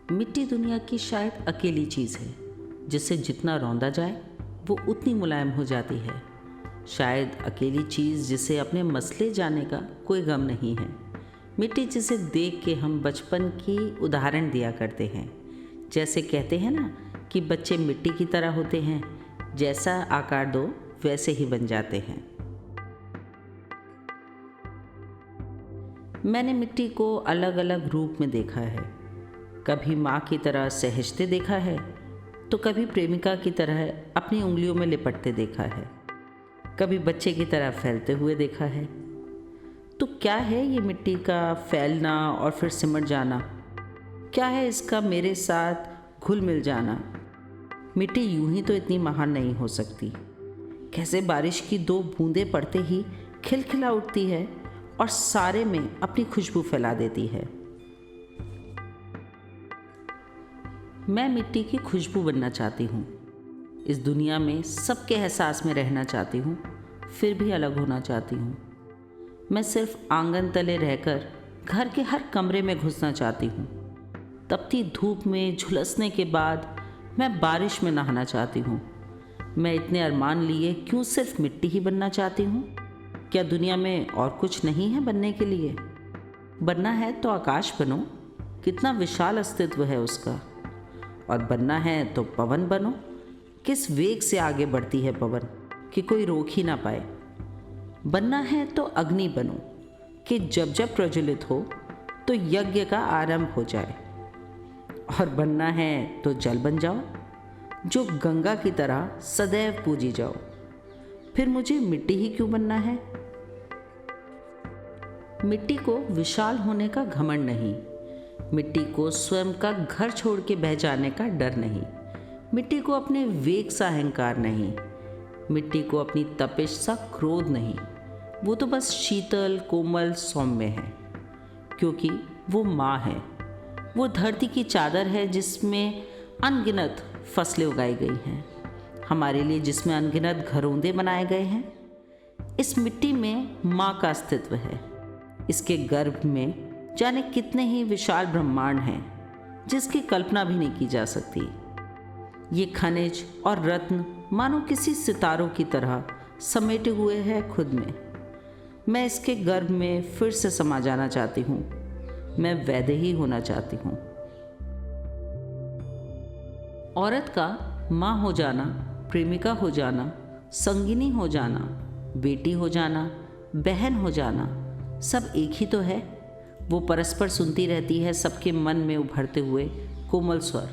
मिट्टी दुनिया की शायद अकेली चीज़ है जिसे जितना रौंदा जाए वो उतनी मुलायम हो जाती है। शायद अकेली चीज़ जिसे अपने मसले जाने का कोई गम नहीं है। मिट्टी जिसे देख के हम बचपन की उदाहरण दिया करते हैं। जैसे कहते हैं ना कि बच्चे मिट्टी की तरह होते हैं, जैसा आकार दो वैसे ही बन जाते हैं। मैंने मिट्टी को अलग अलग रूप में देखा है। कभी माँ की तरह सहजते देखा है तो कभी प्रेमिका की तरह अपनी उंगलियों में लिपटते देखा है, कभी बच्चे की तरह फैलते हुए देखा है। तो क्या है ये मिट्टी का फैलना और फिर सिमट जाना? क्या है इसका मेरे साथ घुल मिल जाना? मिट्टी यूं ही तो इतनी महान नहीं हो सकती। कैसे बारिश की दो बूंदें पड़ते ही खिलखिला उठती है और सारे में अपनी खुशबू फैला देती है। मैं मिट्टी की खुशबू बनना चाहती हूँ। इस दुनिया में सबके एहसास में रहना चाहती हूँ, फिर भी अलग होना चाहती हूँ। मैं सिर्फ आंगन तले रहकर घर के हर कमरे में घुसना चाहती हूँ। तपती धूप में झुलसने के बाद मैं बारिश में नहाना चाहती हूँ। मैं इतने अरमान लिए क्यों सिर्फ मिट्टी ही बनना चाहती हूँ? क्या दुनिया में और कुछ नहीं है बनने के लिए? बनना है तो आकाश बनो, कितना विशाल अस्तित्व है उसका। और बनना है तो पवन बनो, किस वेग से आगे बढ़ती है पवन कि कोई रोक ही ना पाए। बनना है तो अग्नि बनो कि जब जब प्रज्वलित हो तो यज्ञ का आरंभ हो जाए। और बनना है तो जल बन जाओ, जो गंगा की तरह सदैव पूजी जाओ। फिर मुझे मिट्टी ही क्यों बनना है? मिट्टी को विशाल होने का घमंड नहीं, मिट्टी को स्वयं का घर छोड़ के बह जाने का डर नहीं, मिट्टी को अपने वेग सा अहंकार नहीं, मिट्टी को अपनी तपिश सा क्रोध नहीं। वो तो बस शीतल कोमल सौम्य है, क्योंकि वो माँ है। वो धरती की चादर है जिसमें अनगिनत फसलें उगाई गई हैं, हमारे लिए जिसमें अनगिनत घरौंदे बनाए गए हैं। इस मिट्टी में माँ का अस्तित्व है। इसके गर्भ में जाने कितने ही विशाल ब्रह्मांड हैं जिसकी कल्पना भी नहीं की जा सकती। ये खनिज और रत्न मानो किसी सितारों की तरह समेटे हुए हैं खुद में। मैं इसके गर्भ में फिर से समा जाना चाहती हूँ। मैं वैदेही होना चाहती हूँ। औरत का माँ हो जाना, प्रेमिका हो जाना, संगिनी हो जाना, बेटी हो जाना, बहन हो जाना, सब एक ही तो है। वो परस्पर सुनती रहती है सबके मन में उभरते हुए कोमल स्वर।